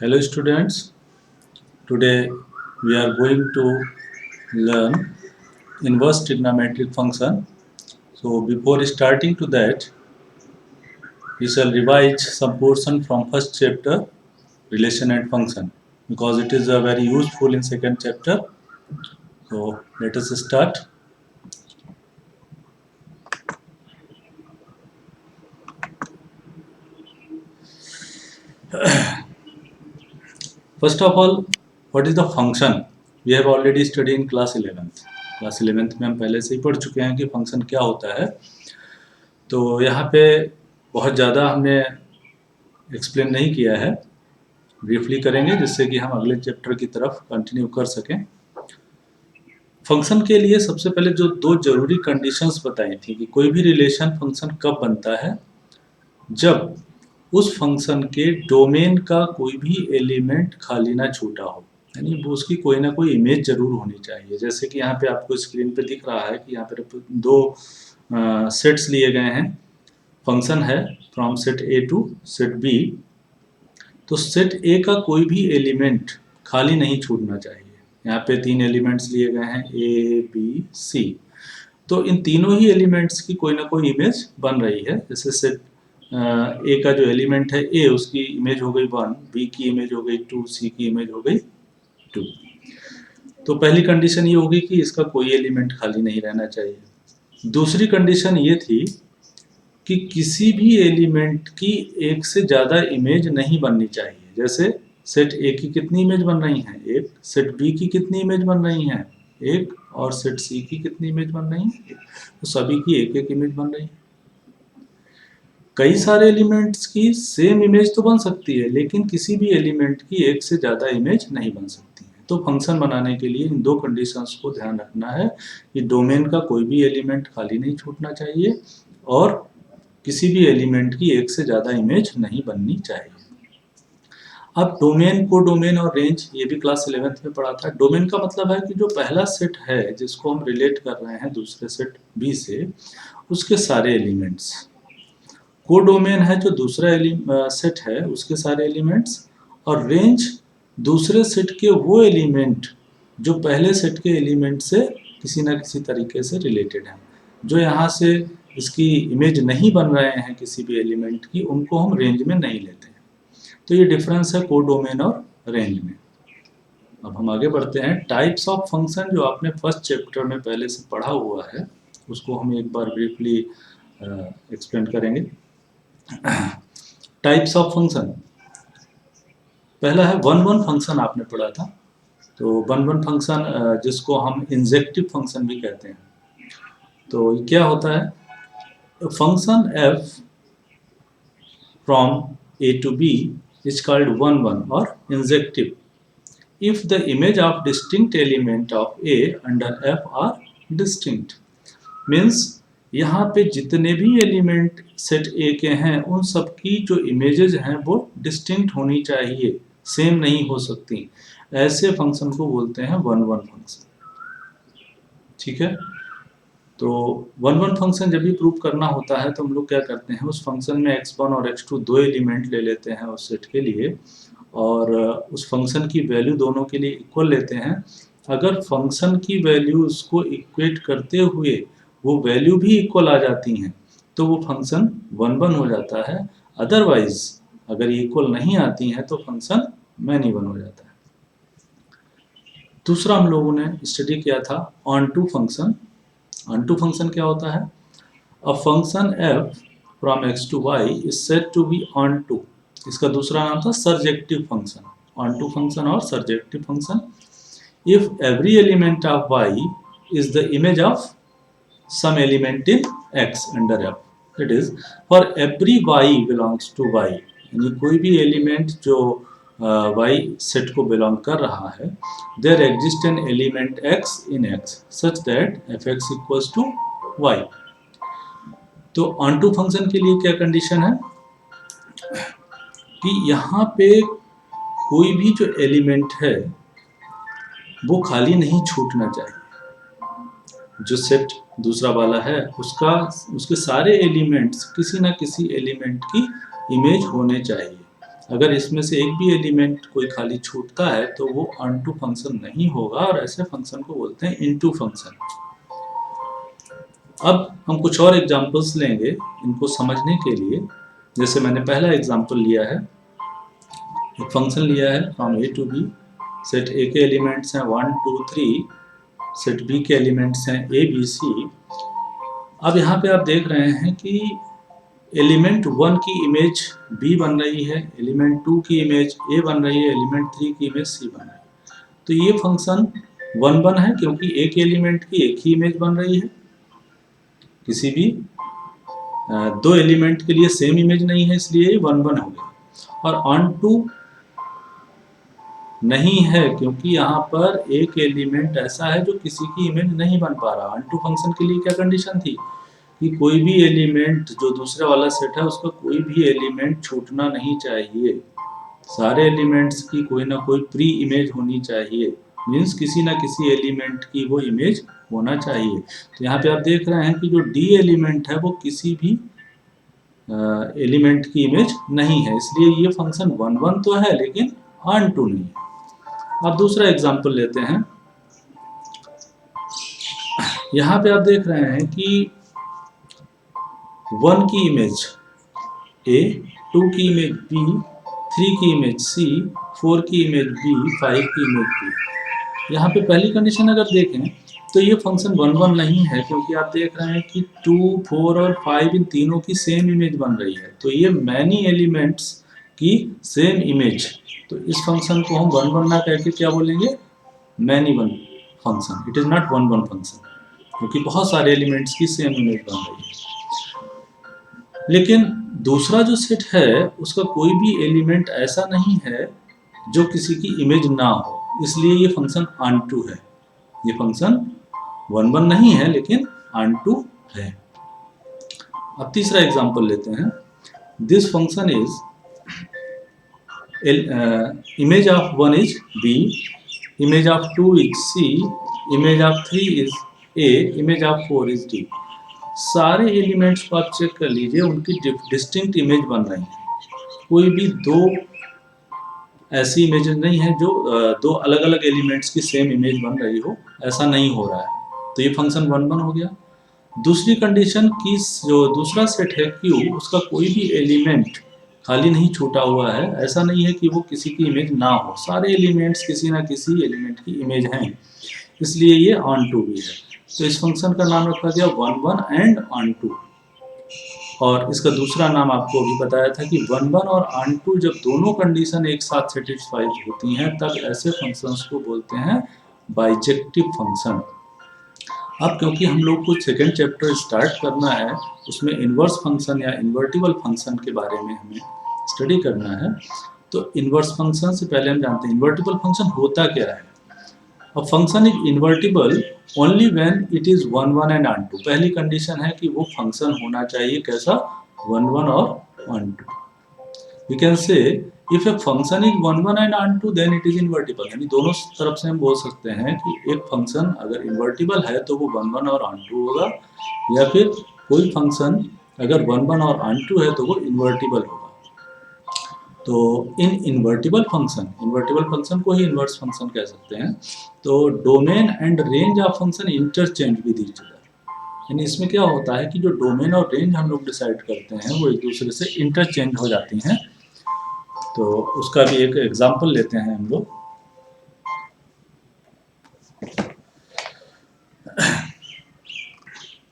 Hello students, today we are going to learn inverse trigonometric function. So before starting to that, we shall revise some portion from first chapter relation and function because it is very useful in second chapter. So let us start. First of all, what is the function? We have already studied in class 11th. Class 11th में हम पहले से ही पढ़ चुके हैं कि function क्या होता है. तो यहाँ पे बहुत ज़्यादा हमने एक्सप्लेन नहीं किया है, ब्रीफली करेंगे जिससे कि हम अगले चैप्टर की तरफ कंटिन्यू कर सकें. फंक्शन के लिए सबसे पहले जो दो जरूरी कंडीशंस बताई थी कि कोई भी रिलेशन फंक्शन कब बनता है, जब उस फंक्शन के डोमेन का कोई भी एलिमेंट खाली ना छूटा हो, यानी वो उसकी कोई ना कोई इमेज जरूर होनी चाहिए. जैसे कि यहाँ पे आपको स्क्रीन पे दिख रहा है कि यहाँ पे दो सेट्स लिए गए हैं. फंक्शन है from set A to set B. तो सेट ए का कोई भी एलिमेंट खाली नहीं छूटना चाहिए. यहाँ पे तीन एलिमेंट्स लिए गए हैं ए बी सी. तो इन तीनों ही एलिमेंट्स की कोई ना कोई इमेज बन रही है. जैसे सेट ए का जो एलिमेंट है ए, उसकी इमेज हो गई 1, बी की इमेज हो गई 2, सी की इमेज हो गई 2. तो पहली कंडीशन ये होगी कि इसका कोई एलिमेंट खाली नहीं रहना चाहिए. दूसरी कंडीशन ये थी कि किसी भी एलिमेंट की एक से ज़्यादा इमेज नहीं बननी चाहिए. जैसे सेट ए की कितनी इमेज बन रही हैं? एक. सेट बी की कितनी इमेज बन रही हैं? एक. और सेट सी की कितनी इमेज बन रही हैं? एक. तो सभी की एक एक इमेज बन रही है. कई सारे एलिमेंट्स की सेम इमेज तो बन सकती है, लेकिन किसी भी एलिमेंट की एक से ज़्यादा इमेज नहीं बन सकती है. तो फंक्शन बनाने के लिए इन दो कंडीशंस को ध्यान रखना है कि डोमेन का कोई भी एलिमेंट खाली नहीं छूटना चाहिए और किसी भी एलिमेंट की एक से ज़्यादा इमेज नहीं बननी चाहिए. अब डोमेन, को डोमेन और रेंज ये भी क्लास 11th में पढ़ा था. डोमेन का मतलब है कि जो पहला सेट है जिसको हम रिलेट कर रहे हैं दूसरे सेट बी से, उसके सारे एलिमेंट्स. को डोमेन है जो दूसरा सेट है उसके सारे एलिमेंट्स. और रेंज दूसरे सेट के वो एलिमेंट जो पहले सेट के एलिमेंट से किसी ना किसी तरीके से रिलेटेड हैं. जो यहाँ से इसकी इमेज नहीं बन रहे हैं किसी भी एलिमेंट की, उनको हम रेंज में नहीं लेते हैं. तो ये डिफरेंस है को डोमेन और रेंज में. अब हम आगे बढ़ते हैं. टाइप्स ऑफ फंक्शन जो आपने फर्स्ट चैप्टर में पहले से पढ़ा हुआ है उसको हम एक बार ब्रीफली एक्सप्लेन करेंगे. टाइप्स ऑफ फंक्शन, पहला है वन वन फंक्शन आपने पढ़ा था. तो वन वन फंक्शन जिसको हम इंजेक्टिव फंक्शन भी कहते हैं. तो क्या होता है? Function f from a to b is called one one or injective if the image of distinct element of a under f are distinct. Means यहाँ पे जितने भी एलिमेंट सेट ए के हैं उन सब की जो इमेजेस हैं वो डिस्टिंक्ट होनी चाहिए, सेम नहीं हो सकती. ऐसे फंक्शन को बोलते हैं वन वन फंक्शन. ठीक है. तो वन वन फंक्शन जब भी प्रूव करना होता है तो हम लोग क्या करते हैं, उस फंक्शन में x1 और x2 दो एलिमेंट ले लेते हैं उस सेट के लिए और उस फंक्शन की वैल्यू दोनों के लिए इक्वल लेते हैं. अगर फंक्शन की वैल्यू उसको इक्वेट करते हुए वो वैल्यू भी इक्वल आ जाती हैं तो वो फंक्शन वन वन हो जाता है. अदरवाइज अगर ये इक्वल नहीं आती हैं तो फंक्शन मैनी वन हो जाता है. दूसरा हम लोगों ने स्टडी किया था onto function. Onto function क्या होता है? A function f from x to y is said to be onto. इसका दूसरा नाम था surjective function. Onto function और surjective function. If every element of y is the image of some element in x under f. That is, for every y belongs to y, यानी कोई भी element जो y set को belong कर रहा है, there exists an element x in x such that fx equals to y. तो on to function के लिए क्या कंडीशन है कि यहाँ पे कोई भी जो एलिमेंट है वो खाली नहीं छूटना चाहिए. जो सेट दूसरा वाला है उसके सारे एलिमेंट्स किसी ना किसी एलिमेंट की इमेज होने चाहिए. अगर इसमें से एक भी एलिमेंट कोई खाली छूटता है तो वो अनटू फंक्शन नहीं होगा, और ऐसे फंक्शन को बोलते हैं इनटू फंक्शन। अब हम कुछ और एग्जांपल्स लेंगे इनको समझने के लिए। जैसे मैंने पहला एग्जांपल लिया है, एक फंक्शन लिया है from A to B, set A के एलिमेंट्स हैं 1 2 3, सेट बी के एलिमेंट्स हैं ए बी सी। अब यहाँ पे आप देख रहे हैं कि एलिमेंट 1 की इमेज बी बन रही है, एलिमेंट 2 की इमेज ए बन रही है, एलिमेंट 3 की इमेज सी बन रही है। तो ये फंक्शन 1 1 है क्योंकि एक एलिमेंट की एक ही इमेज बन रही है। किसी भी दो एलिमेंट के लिए सेम इमेज नहीं है, इसलिए ये 1 1 हो गया। और ऑन टू नहीं है क्योंकि यहाँ पर एक एलिमेंट ऐसा है जो किसी की इमेज नहीं बन पा रहा। ऑन टू फंक्शन के लिए क्या कंडीशन थी कि कोई भी एलिमेंट जो दूसरे वाला सेट है उसका कोई भी एलिमेंट छूटना नहीं चाहिए, सारे एलिमेंट्स की कोई ना कोई प्री इमेज होनी चाहिए, मीन्स किसी ना किसी एलिमेंट की वो इमेज होना चाहिए। तो यहाँ पे आप देख रहे हैं कि जो डी एलिमेंट है वो किसी भी एलिमेंट की इमेज नहीं है, इसलिए ये फंक्शन 1 1 तो है लेकिन ऑन टू नहीं है। अब दूसरा एग्जाम्पल लेते हैं। यहाँ पे आप देख रहे हैं कि 1 की इमेज ए, 2 की इमेज बी, 3 की इमेज सी, 4 की इमेज बी, 5 की इमेज बी। यहाँ पे पहली कंडीशन अगर देखें तो ये फंक्शन 1 1 नहीं है क्योंकि आप देख रहे हैं कि 2 4 और 5 इन तीनों की सेम इमेज बन रही है। तो ये मैनी एलिमेंट्स की सेम इमेज, तो इस फंक्शन को हम 1 1 ना कह के क्या बोलेंगे, many one function. It is not 1 1 function क्योंकि बहुत सारे एलिमेंट्स की सेम इमेज बन रही है। लेकिन दूसरा जो सेट है उसका कोई भी एलिमेंट ऐसा नहीं है जो किसी की इमेज ना हो, इसलिए ये फंक्शन ऑनटू है। ये फंक्शन 1 1 नहीं है लेकिन ऑनटू है। अब तीसरा एग्जांपल लेते हैं। This function is image of 1 is B, image of 2 is C, image of 3 is A, image of 4 is D। सारे एलिमेंट्स को आप चेक कर लीजिए, उनकी डिस्टिंक्ट इमेज बन रही है। कोई भी दो ऐसी इमेजेस नहीं है जो दो अलग अलग एलिमेंट्स की सेम इमेज बन रही हो, ऐसा नहीं हो रहा है। तो ये फंक्शन 1 1 हो गया। दूसरी कंडीशन की जो दूसरा सेट है Q, उसका कोई भी एलिमेंट खाली नहीं छूटा हुआ है, ऐसा नहीं है कि वो किसी की इमेज ना हो, सारे एलिमेंट्स किसी ना किसी एलिमेंट की इमेज हैं, इसलिए ये ऑन टू भी है। तो इस फंक्शन का नाम रखा गया 1 1 एंड ऑन टू। और इसका दूसरा नाम आपको अभी बताया था कि 1 1 और ऑन टू जब दोनों कंडीशन एक साथ सेटिस्फाई होती हैं तब ऐसे फंक्शंस को बोलते हैं बाइजेक्टिव फंक्शन। अब क्योंकि हम लोग को सेकेंड चैप्टर स्टार्ट करना है, उसमें इन्वर्स फंक्शन या इन्वर्टिबल फंक्शन के बारे में हमें स्टडी करना है, तो इन्वर्स फंक्शन से पहले हम जानते हैं इन्वर्टिबल फंक्शन होता क्या है। अब function is invertible only when it is 1 1 and onto. पहली कंडीशन है कि वो फंक्शन होना चाहिए कैसा, 1 1 और onto. We can say if a function is 1 1 and onto then it is invertible, यानी दोनों तरफ से हम बोल सकते हैं कि एक फंक्शन अगर इन्वर्टिबल है तो वो 1 1 और ऑन टू होगा, या फिर कोई फंक्शन अगर 1 1 और ऑन टू है तो वो इन्वर्टिबल होगा। तो इन इन्वर्टिबल फंक्शन को ही इन्वर्स फंक्शन कह सकते हैं। तो domain and range of function interchange with each other, यानी इसमें क्या होता है कि जो डोमेन और रेंज हम लोग डिसाइड करते हैं वो एक दूसरे से इंटरचेंज हो जाती हैं। तो उसका भी एक एग्जांपल लेते हैं हम लोग।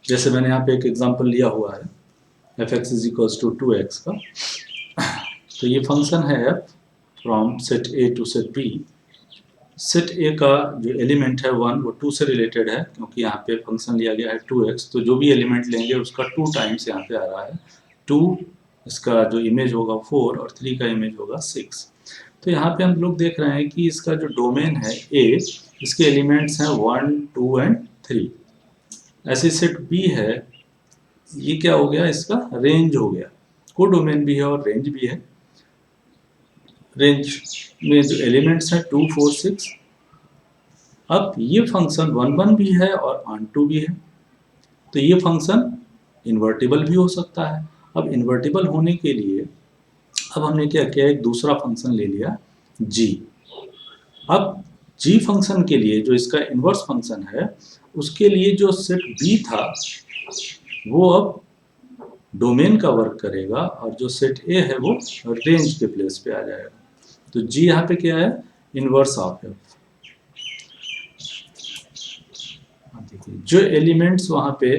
जैसे मैंने यहाँ पे एक एग्जांपल लिया हुआ है f(x = 2x) का। तो ये फंक्शन है f from set A to set B। Set A का जो एलिमेंट है 1 वो 2 से रिलेटेड है क्योंकि यहाँ पे फंक्शन लिया गया है 2x, तो जो भी एलिमेंट लेंगे उसका 2 टाइम्स यहाँ पे आ रहा है 2, इसका जो इमेज होगा 4 और 3 का इमेज होगा 6। तो यहाँ पे हम लोग देख रहे हैं कि इसका जो डोमेन है A, इसके एलिमेंट्स हैं 1 2 एंड 3। ऐसे सेट B है, ये क्या हो गया, इसका रेंज हो गया, को डोमेन भी है और रेंज भी है। रेंज में जो एलिमेंट्स हैं 2 4 6। अब ये फंक्शन 1 1 भी है और ऑन टू भी है, तो ये फंक्शन इन्वर्टिबल भी हो सकता है। अब इन्वर्टिबल होने के लिए अब हमने क्या किया, एक दूसरा फंक्शन ले लिया g। अब g फंक्शन के लिए जो इसका इन्वर्स फंक्शन है, उसके लिए जो सेट b था वो अब डोमेन का वर्क करेगा, और जो सेट ए है वो रेंज के प्लेस पे आ जाएगा। तो जी यहाँ पे क्या है, इनवर्स ऑफ है। देखिए जो एलिमेंट्स वहाँ पे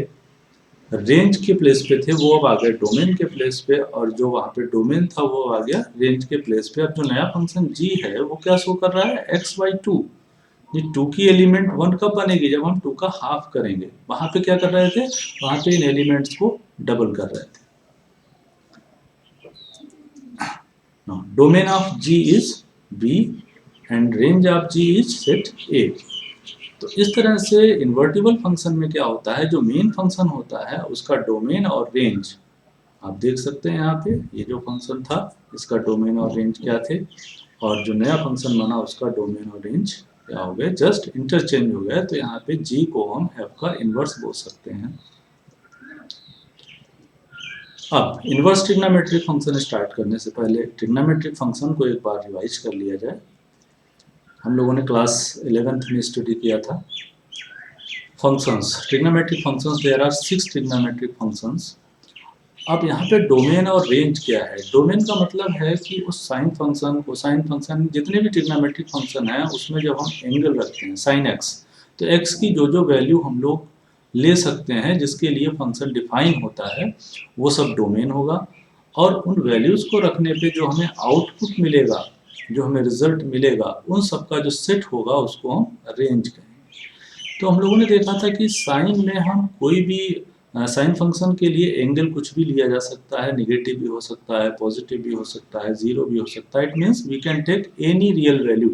रेंज के प्लेस पे थे वो अब आ गए डोमेन के प्लेस पे, और जो वहाँ पे डोमेन था वो आ गया रेंज के प्लेस पे। अब जो नया फंक्शन जी है वो क्या शो कर रहा है, एक्स बाई टू। ये टू की एलिमेंट वन कब बनेगी, जब हम टू का हाफ करेंगे। वहाँ पे क्या कर रहे थे, वहाँ पे इन एलिमेंट्स को डबल कर रहे थे। Domain of G is B and range of G is set A। तो इस तरह से इन्वर्टिबल फंक्शन में क्या होता है, जो मेन फंक्शन होता है उसका डोमेन और रेंज आप देख सकते हैं यहाँ पे। ये जो फंक्शन था इसका डोमेन और रेंज क्या थे, और जो नया फंक्शन बना उसका डोमेन और रेंज क्या हो गए, जस्ट इंटरचेंज हो गया। तो यहाँ पे G को हम F का इन्वर्स बोल सकते हैं। अब इन्वर्स ट्रिग्नोमेट्रिक फंक्शन स्टार्ट करने से पहले ट्रिग्नोमेट्रिक फंक्शन को एक बार रिवाइज कर लिया जाए। हम लोगों ने क्लास 11th में स्टडी किया था functions, trigonometric functions. There are 6 trigonometric functions. अब यहाँ पे डोमेन और रेंज क्या है, डोमेन का मतलब है कि उस साइन फंक्शन, कोसाइन फंक्शन, जितने भी ट्रिग्नोमेट्रिक फंक्शन है उसमें जब हम एंगल रखते हैं साइन एक्स, तो एक्स की जो जो वैल्यू हम लोग ले सकते हैं जिसके लिए फंक्शन डिफाइन होता है वो सब डोमेन होगा। और उन वैल्यूज़ को रखने पे जो हमें आउटपुट मिलेगा, जो हमें रिजल्ट मिलेगा, उन सब का जो सेट होगा उसको हम रेंज कहेंगे। तो हम लोगों ने देखा था कि साइन में हम कोई भी साइन फंक्शन के लिए एंगल कुछ भी लिया जा सकता है, निगेटिव भी हो सकता है, पॉजिटिव भी हो सकता है, जीरो भी हो सकता है। It means we can take any real value.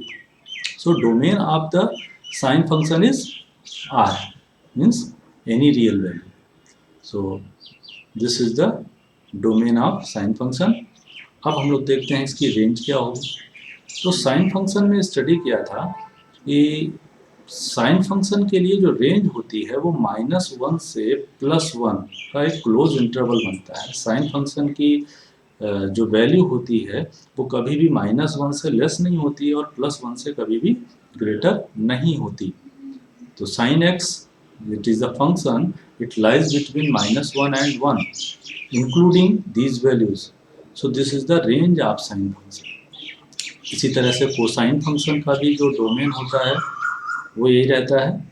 So domain of the sine function is R, means any real value. So this is the domain of sin function। अब हम लोग देखते हैं इसकी रेंज क्या होगी। तो साइन फंक्शन में स्टडी किया था कि साइन फंक्शन के लिए जो रेंज होती है वो -1 से +1 का एक क्लोज इंटरवल बनता है। साइन फंक्शन की जो वैल्यू होती है वो कभी भी -1 से लेस नहीं होती और +1 से कभी भी ग्रेटर नहीं होती। तो sine x, it is a function, it lies between -1 and 1 including these values। so this is the range of sin function। इसी तरह से कोसाइन फंक्शन का भी जो डोमेन होता है वो यही रहता है।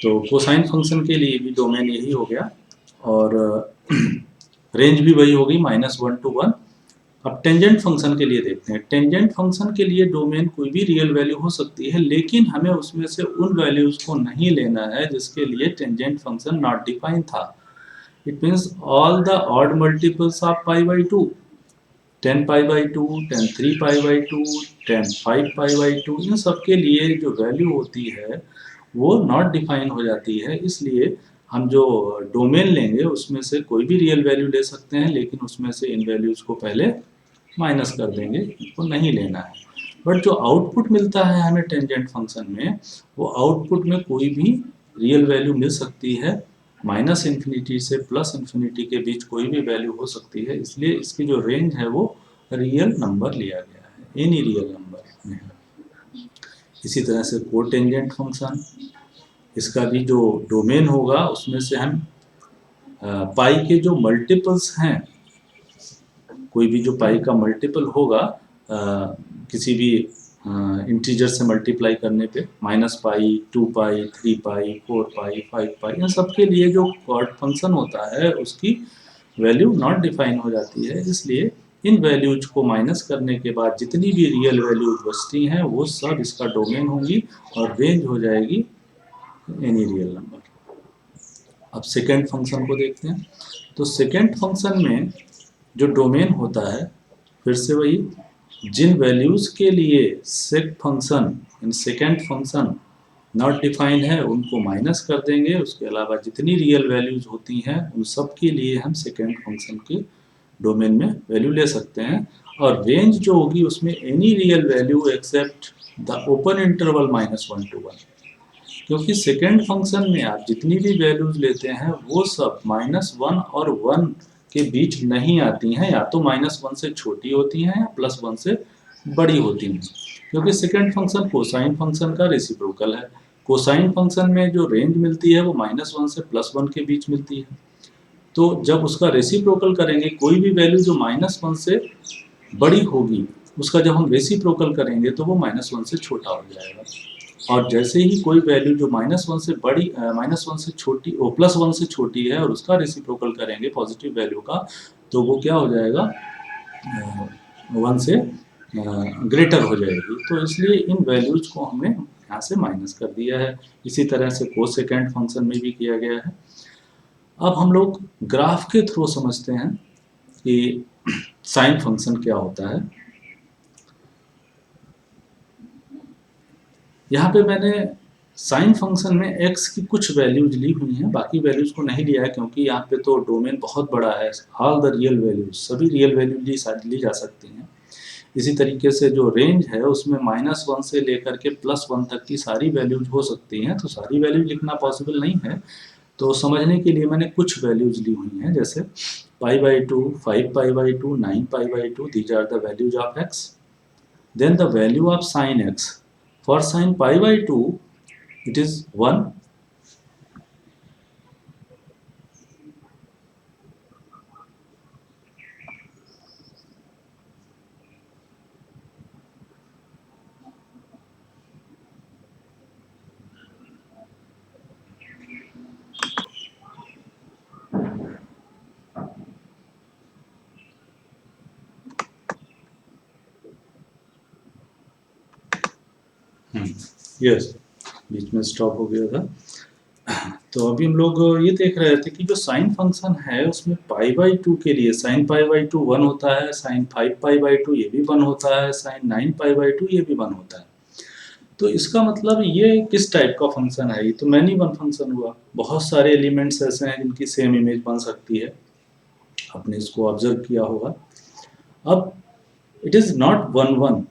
तो कोसाइन फंक्शन के लिए भी डोमेन यही हो गया, और रेंज भी वही होगी -1 to 1। अब टेंजेंट फंक्शन के लिए देखते हैं। टेंजेंट फंक्शन के लिए डोमेन कोई भी रियल वैल्यू हो सकती है, लेकिन हमें उसमें से उन वैल्यूज को नहीं लेना है जिसके लिए टेंजेंट फंक्शन नॉट डिफाइन था। It means all the odd multiples of π/2, 10 π/2, 10 3 π/2, 10 5 π/2, इन सब के लिए जो वैल्यू होती है वो नॉट डिफाइन हो जाती है। इसलिए हम जो डोमेन लेंगे उसमें से कोई भी रियल वैल्यू ले सकते हैं, लेकिन उसमें से इन वैल्यूज को पहले माइनस कर देंगे, इनको नहीं लेना है। बट जो आउटपुट मिलता है हमें टेंजेंट फंक्शन में, वो आउटपुट में कोई भी रियल वैल्यू मिल सकती है। -∞ से +∞ के बीच कोई भी वैल्यू हो सकती है, इसलिए इसकी जो रेंज है वो रियल नंबर लिया गया है, एनी रियल नंबर में है। इसी तरह से कोटेंजेंट फंक्शन, इसका भी जो डोमेन होगा उसमें से हम पाई के जो मल्टीपल्स हैं, कोई भी जो पाई का मल्टीपल होगा किसी भी इंटीजर से मल्टीप्लाई करने पे, -π, 2π, 3π, 4π, 5π, इन सब के लिए जो कॉर्ड फंक्शन होता है उसकी वैल्यू नॉट डिफाइन हो जाती है। इसलिए इन वैल्यूज को माइनस करने के बाद जितनी भी रियल वैल्यूज बचती हैं वो सब इसका डोमेन होंगी, और रेंज हो जाएगी एनी रियल नंबर। अब सेकेंड फंक्शन को देखते हैं। तो सेकेंड फंक्शन में जो डोमेन होता है, फिर से वही जिन वैल्यूज के लिए sec function in second function not define है उनको माइनस कर देंगे, उसके अलावा जितनी रियल वैल्यूज होती हैं उन सब के लिए हम सेकेंड फंक्शन के डोमेन में वैल्यू ले सकते हैं। और रेंज जो होगी उसमें any real value except the open interval -1 to 1, क्योंकि सेकेंड फंक्शन में आप जितनी भी वैल्यूज लेते हैं वो सब -1 और 1 के बीच नहीं आती हैं, या तो -1 से छोटी होती हैं या +1 से बड़ी होती हैं, क्योंकि सेकेंड फंक्शन कोसाइन फंक्शन का रेसिप्रोकल है। कोसाइन फंक्शन में जो रेंज मिलती है वो -1 से +1 के बीच मिलती है। तो जब उसका रेसिप्रोकल करेंगे, कोई भी वैल्यू जो -1 से बड़ी होगी उसका जब हम रेसिप्रोकल करेंगे तो वो -1 से छोटा हो जाएगा। और जैसे ही कोई वैल्यू जो -1 से बड़ी -1 से छोटी +1 से छोटी है और उसका रेसिप्रोकल करेंगे पॉजिटिव वैल्यू का, तो वो क्या हो जाएगा, 1 से ग्रेटर हो जाएगी। तो इसलिए इन वैल्यूज को हमने यहाँ से माइनस कर दिया है। इसी तरह से कोसेकेंड फंक्शन में भी किया गया है। अब हम लोग ग्राफ के थ्रू समझते हैं कि साइन फंक्शन क्या होता है। यहाँ पे मैंने साइन फंक्शन में x की कुछ वैल्यूज ली हुई हैं, बाकी वैल्यूज को नहीं लिया है क्योंकि यहाँ पे तो डोमेन बहुत बड़ा है। ऑल द रियल वैल्यूज, सभी रियल वैल्यू ली जा सकती हैं। इसी तरीके से जो रेंज है उसमें -1 से लेकर के +1 तक की सारी वैल्यूज हो सकती हैं, तो सारी वैल्यूज लिखना पॉसिबल नहीं है। तो समझने के लिए मैंने कुछ वैल्यूज ली हुई हैं, जैसे π/2, 5π/2, 9π/2, these are the values of x। Then the value of sine x, for sin π/2 it is 1. Yes, बीच में स्टॉप हो गया था। तो अभी हम लोग ये देख रहे थे कि जो साइन फंक्शन है उसमें π/2 के लिए sin π/2 1 होता है, sin 5π/2 ये भी 1 होता है, sin 9π/2 ये भी 1 होता है। तो इसका मतलब ये किस टाइप का फंक्शन है, ये तो मैनी वन फंक्शन हुआ। बहुत सारे एलिमेंट्स ऐसे हैं जिनकी सेम इमेज बन सकती है, आपने इसको ऑब्जर्व किया होगा। अब it is not 1 1,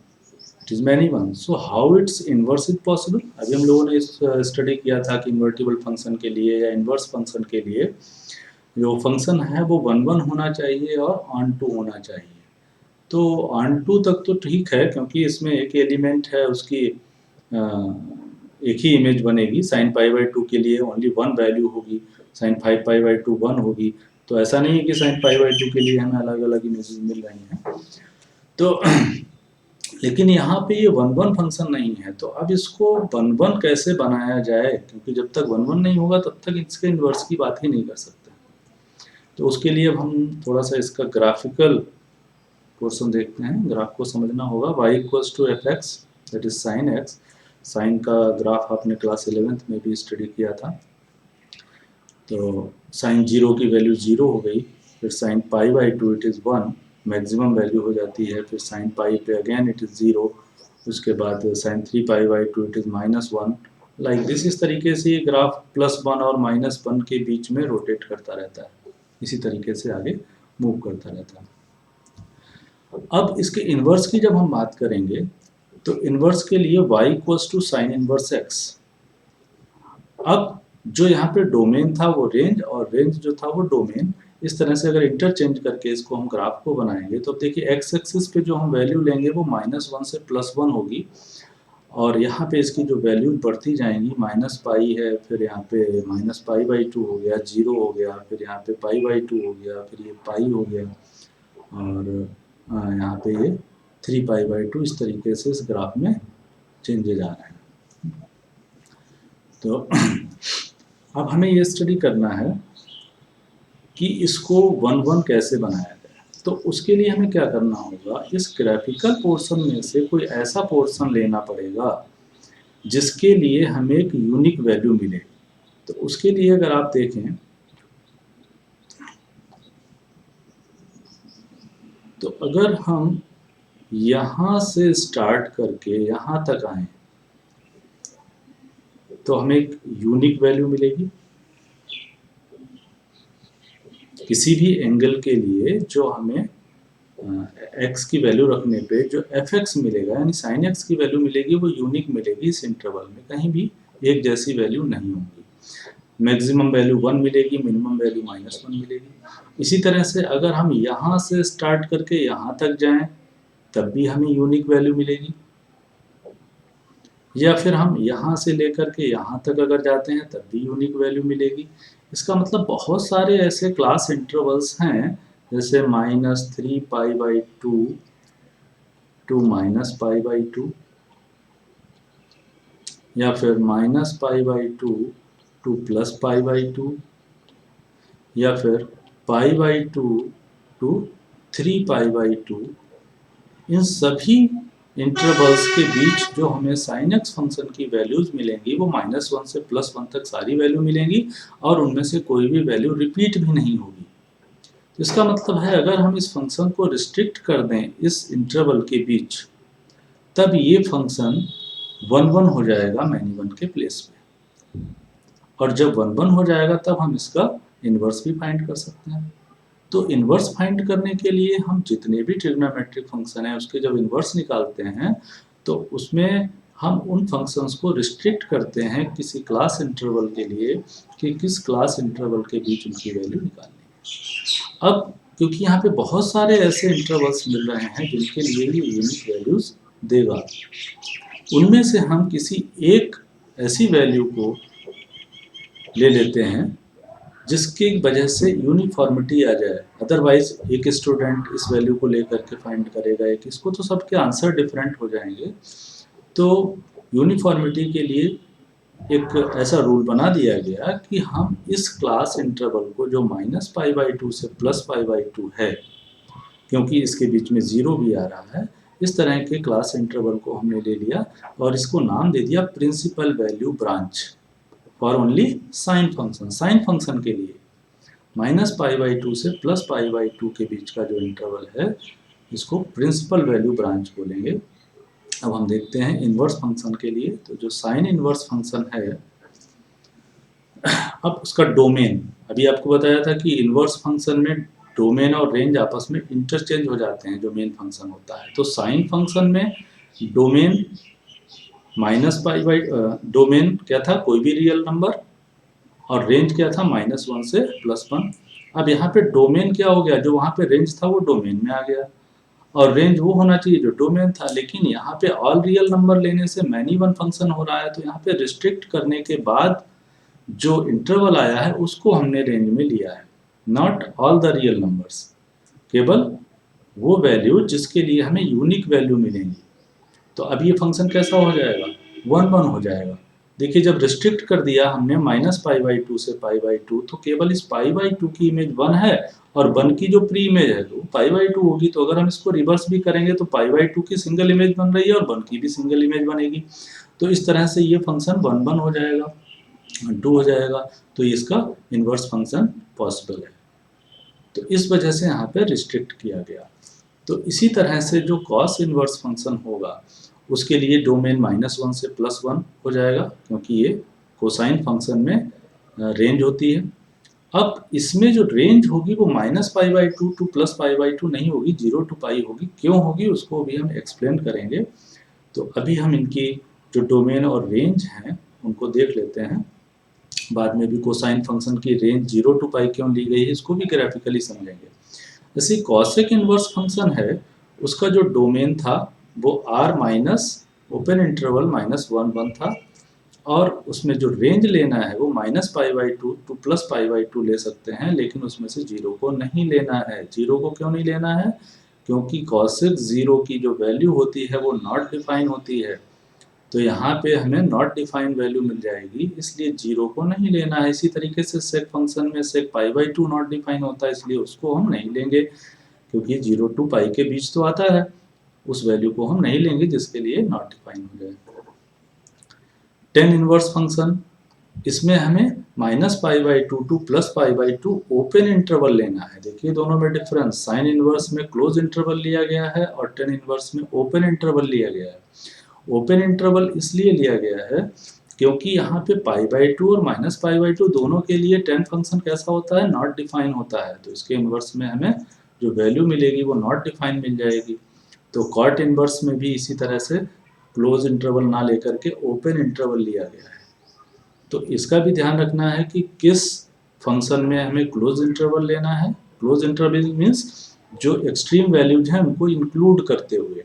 it is many one, so how it's inverse is possible. अभी हम लोगों ने इस स्टडी किया था कि इन्वर्टिबल फंक्शन के लिए या इनवर्स फंक्शन के लिए जो फंक्शन है वो 1 1 होना चाहिए और ऑन टू होना चाहिए। तो ऑन टू तक तो ठीक है क्योंकि इसमें एक एलिमेंट है, उसकी एक ही इमेज बनेगी। साइन π/2 के लिए ओनली 1 वैल्यू होगी, साइन 5π/2 1 होगी। तो ऐसा नहीं है कि साइन π/2 के लिए हमें अलग अलग इमेजेस मिल रही हैं। तो लेकिन यहाँ पे ये 1 1 फंक्शन नहीं है, तो अब इसको 1 1 कैसे बनाया जाए, क्योंकि जब तक 1 1 नहीं होगा तब तक इसके इन्वर्स की बात ही नहीं कर सकते। तो उसके लिए अब हम थोड़ा सा इसका ग्राफिकल पोर्शन देखते हैं। ग्राफ को समझना होगा। y = fx that is sine x। Sine का ग्राफ आपने क्लास 11th में भी स्टडी किया था। तो साइन 0 की वैल्यू 0 हो गई, फिर sine π/2 it is 1, maximum value हो जाती है। फिर साइन पाई पे अगेन इट इज़ 0, उसके बाद sine 3π/2 it is -1, like this. इस तरीके से ये ग्राफ +1 और -1 के बीच में रोटेट करता रहता है, इसी तरीके से आगे मूव करता रहता है। अब इसके इन्वर्स की जब हम बात करेंगे तो इन्वर्स के लिए y = साइन इन्वर्स x। अब जो यहाँ पे डोमेन था वो रेंज और रेंज जो था वो डोमेन, इस तरह से अगर इंटरचेंज करके इसको हम ग्राफ को बनाएंगे तो देखिए x एक्सिस पे जो हम वैल्यू लेंगे वो -1 से +1 होगी, और यहाँ पे इसकी जो वैल्यू बढ़ती जाएंगी, -π है, फिर यहाँ पे -π/2 हो गया, 0 हो गया, फिर यहाँ पे π/2 हो गया, फिर ये पाई हो गया, और यहाँ पे ये 3π/2, इस तरीके से इस ग्राफ में चेंजेज आ रहे हैं। तो अब हमें ये स्टडी करना है कि इसको 1 1 कैसे बनाया जाए। तो उसके लिए हमें क्या करना होगा, इस ग्राफिकल पोर्शन में से कोई ऐसा पोर्शन लेना पड़ेगा जिसके लिए हमें एक यूनिक वैल्यू मिले। तो उसके लिए अगर आप देखें तो अगर हम यहाँ से स्टार्ट करके यहाँ तक आए तो हमें एक यूनिक वैल्यू मिलेगी। किसी भी एंगल के लिए जो हमें एक्स की वैल्यू रखने पे जो एफ एक्स मिलेगा यानी साइन एक्स की वैल्यू मिलेगी वो यूनिक मिलेगी। इस इंटरवल में कहीं भी एक जैसी वैल्यू नहीं होगी। मैक्सिमम वैल्यू 1 मिलेगी, मिनिमम वैल्यू -1 मिलेगी। इसी तरह से अगर हम यहाँ से स्टार्ट करके यहाँ तक जाएं तब भी हमें यूनिक वैल्यू मिलेगी, या फिर हम यहाँ से लेकर के यहाँ तक अगर जाते हैं तब भी यूनिक वैल्यू मिलेगी। इसका मतलब बहुत सारे ऐसे क्लास इंटरवल्स हैं जैसे -3π/2 टू -π/2, या फिर -π/2 टू +π/2, या फिर π/2 टू 3π/2। इन सभी इंटरवल्स के बीच जो हमें sin x फंक्शन की वैल्यूज मिलेंगी वो -1 से +1 तक सारी वैल्यू मिलेंगी और उनमें से कोई भी वैल्यू रिपीट भी नहीं होगी। तो इसका मतलब है अगर हम इस फंक्शन को रिस्ट्रिक्ट कर दें इस इंटरवल के बीच तब ये फंक्शन 1 हो जाएगा -1 के प्लेस पे, और जब 1 हो जाएगा तब हम इसका इन्वर्स भी फाइंड कर सकते हैं। तो इन्वर्स फाइंड करने के लिए हम जितने भी ट्रिग्नोमेट्रिक फंक्शन हैं उसके जब इन्वर्स निकालते हैं तो उसमें हम उन फंक्शंस को रिस्ट्रिक्ट करते हैं किसी क्लास इंटरवल के लिए कि किस क्लास इंटरवल के बीच उनकी वैल्यू निकालनी है। अब क्योंकि यहाँ पे बहुत सारे ऐसे इंटरवल्स मिल रहे हैं जिनके लिए ये यूनिक वैल्यूज देगा, उनमें से हम किसी एक ऐसी वैल्यू को ले लेते हैं जिसकी वजह से यूनिफॉर्मिटी आ जाए। अदरवाइज एक स्टूडेंट इस वैल्यू को लेकर के फाइंड करेगा एक इसको, तो सबके आंसर डिफरेंट हो जाएंगे। तो यूनिफॉर्मिटी के लिए एक ऐसा रूल बना दिया गया कि हम इस क्लास इंटरवल को जो -π/2 से +π/2 है, क्योंकि इसके बीच में 0 भी आ रहा है, इस तरह के क्लास इंटरवल को हमने ले लिया और इसको नाम दे दिया principal value branch for only sine function. Sine function के लिए -π/2 से +π/2 के बीच का जो इंटरवल है इसको प्रिंसिपल वैल्यू ब्रांच बोलेंगे। अब हम देखते हैं इन्वर्स फंक्शन के लिए। तो जो साइन इन्वर्स फंक्शन है, अब उसका डोमेन, अभी आपको बताया था कि इन्वर्स फंक्शन में डोमेन और रेंज आपस में इंटरचेंज हो जाते हैं जो मेन फंक्शन होता है। तो साइन फंक्शन में डोमेन डोमेन क्या था, कोई भी रियल नंबर, और रेंज क्या था -1 से +1। अब यहाँ पे डोमेन क्या हो गया, जो वहाँ पे रेंज था वो डोमेन में आ गया और रेंज वो होना चाहिए जो डोमेन था, लेकिन यहाँ पे ऑल रियल नंबर लेने से मैनी वन फंक्शन हो रहा है। तो यहाँ पे रिस्ट्रिक्ट करने के बाद जो इंटरवल आया है उसको हमने रेंज में लिया है, not all the real numbers, केवल वो वैल्यू जिसके लिए हमें यूनिक वैल्यू मिलेंगी। तो अब ये फंक्शन कैसा हो जाएगा, 1 हो जाएगा। देखिए जब रिस्ट्रिक्ट कर दिया हमने -π/2 से π/2, तो केवल इस π/2 की इमेज 1 है और 1 की जो प्री इमेज है वो π/2 होगी। तो अगर हम इसको रिवर्स भी करेंगे तो π/2 की सिंगल इमेज बन रही है और 1 की भी सिंगल इमेज बनेगी। तो इस तरह से ये फंक्शन 1 हो जाएगा, 2 हो जाएगा। तो इसका इन्वर्स फंक्शन पॉसिबल है। तो इस वजह से यहाँ पे रिस्ट्रिक्ट किया गया। तो इसी तरह से जो कॉस इन्वर्स फंक्शन होगा उसके लिए डोमेन -1 से +1 हो जाएगा, क्योंकि ये कोसाइन फंक्शन में रेंज होती है। अब इसमें जो रेंज होगी वो -π/2 टू +π/2 नहीं होगी, 0 to π होगी। क्यों होगी उसको भी हम एक्सप्लेन करेंगे। तो अभी हम इनकी जो डोमेन और रेंज हैं उनको देख लेते हैं, बाद में भी कोसाइन फंक्शन की रेंज 0 to π क्यों ली गई है इसको भी ग्राफिकली समझेंगे। जैसे कॉसेक इन्वर्स फंक्शन है, उसका जो डोमेन था वो r माइनस ओपन इंटरवल -1 था, और उसमें जो रेंज लेना है वो -π/2 टू +π/2 ले सकते हैं, लेकिन उसमें से 0 को नहीं लेना है। 0 को क्यों नहीं लेना है, क्योंकि कॉसेक 0 की जो वैल्यू होती है वो नॉट डिफाइन होती है। तो यहाँ पे हमें नॉट डिफाइंड वैल्यू मिल जाएगी, इसलिए 0 को नहीं लेना है। इसी तरीके से सेक फंक्शन में सेक π/2 नॉट डिफाइन होता है, इसलिए उसको हम नहीं लेंगे, क्योंकि 0 to π के बीच तो आता है, उस वैल्यू को हम नहीं लेंगे जिसके लिए नॉट डिफाइन हो जाए। टेन इनवर्स फंक्शन, इसमें हमें -π/2 टू +π/2 ओपन इंटरवल लेना है। देखिए दोनों में डिफरेंस, साइन इनवर्स में क्लोज इंटरवल लिया गया है और टेन इनवर्स में ओपन इंटरवल लिया गया है। ओपन इंटरवल इसलिए लिया गया है क्योंकि यहाँ पे π/2 और -π/2 दोनों के लिए tan फंक्शन कैसा होता है, नॉट डिफाइन होता है। तो इसके इन्वर्स में हमें जो वैल्यू मिलेगी वो नॉट डिफाइन मिल जाएगी। तो कॉट इन्वर्स में भी इसी तरह से क्लोज इंटरवल ना लेकर के ओपन इंटरवल लिया गया है। तो इसका भी ध्यान रखना है कि किस फंक्शन में हमें क्लोज इंटरवल लेना है। क्लोज इंटरवल मीन्स जो एक्सट्रीम वैल्यूज हैं उनको इंक्लूड करते हुए,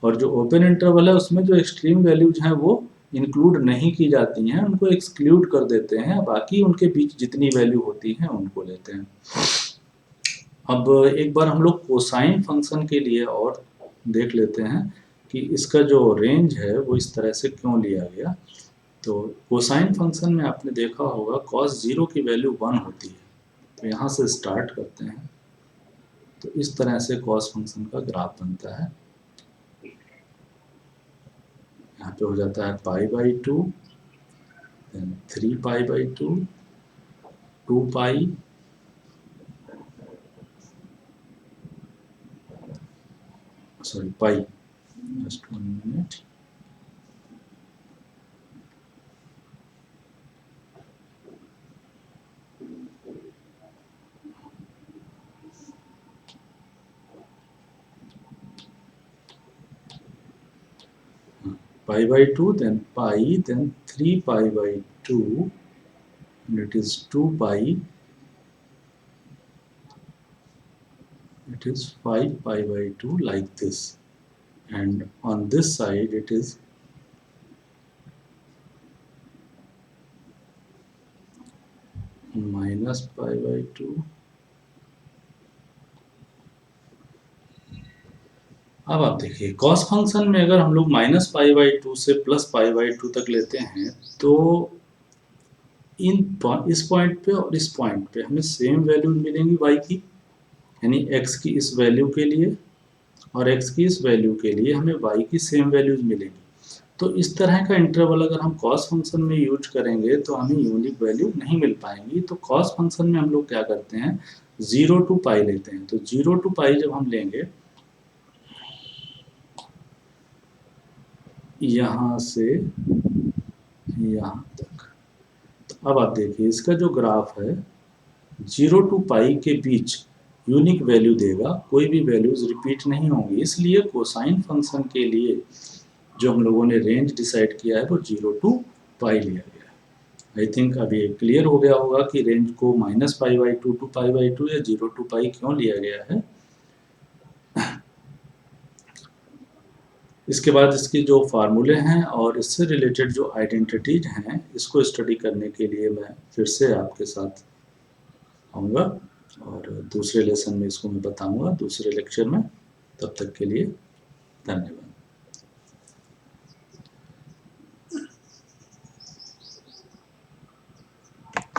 और जो ओपन इंटरवल है उसमें जो एक्सट्रीम वैल्यूज हैं वो इंक्लूड नहीं की जाती हैं, उनको एक्सक्लूड कर देते हैं, बाकी उनके बीच जितनी वैल्यू होती हैं उनको लेते हैं। अब एक बार हम लोग कोसाइन फंक्शन के लिए और देख लेते हैं कि इसका जो रेंज है वो इस तरह से क्यों लिया गया। तो कोसाइन फंक्शन में आपने देखा होगा कॉस 0 की वैल्यू 1 होती है। तो यहाँ से स्टार्ट करते हैं। तो इस तरह से कॉस फंक्शन का ग्राफ बनता है। यहाँ पे हो जाता है π/2, then 3π/2, 2π, sorry, pi, just 1 minute. π/2, then pi, then 3π/2, and it is 2π, it is 5π/2 like this, and on this side it is -π/2. अब आप देखिए कॉस फंक्शन में अगर हम लोग -π/2 से +π/2 तक लेते हैं तो इस पॉइंट पे और इस पॉइंट पे हमें सेम वैल्यू मिलेंगी y की, यानी x की इस वैल्यू के लिए और x की इस वैल्यू के लिए हमें y की सेम वैल्यूज मिलेंगी। तो इस तरह का इंटरवल अगर हम कॉस फंक्शन में यूज करेंगे तो हमें यूनिक वैल्यू नहीं मिल पाएंगी। तो कॉस फंक्शन में हम लोग क्या करते हैं, 0 to π लेते हैं। तो 0 to π जब हम लेंगे यहाँ से यहाँ तक, तो अब आप देखिए इसका जो ग्राफ है 0 to π के बीच यूनिक वैल्यू देगा, कोई भी वैल्यूज रिपीट नहीं होंगी। इसलिए कोसाइन फंक्शन के लिए जो हम लोगों ने रेंज डिसाइड किया है वो 0 to π लिया गया है। आई थिंक अभी क्लियर हो गया होगा कि रेंज को -π/2 to π/2 या 0 to π क्यों लिया गया है। इसके बाद इसके जो फार्मूले हैं और इससे रिलेटेड जो आइडेंटिटीज हैं इसको स्टडी करने के लिए मैं फिर से आपके साथ आऊँगा और दूसरे लेसन में इसको मैं बताऊँगा दूसरे लेक्चर में। तब तक के लिए धन्यवाद।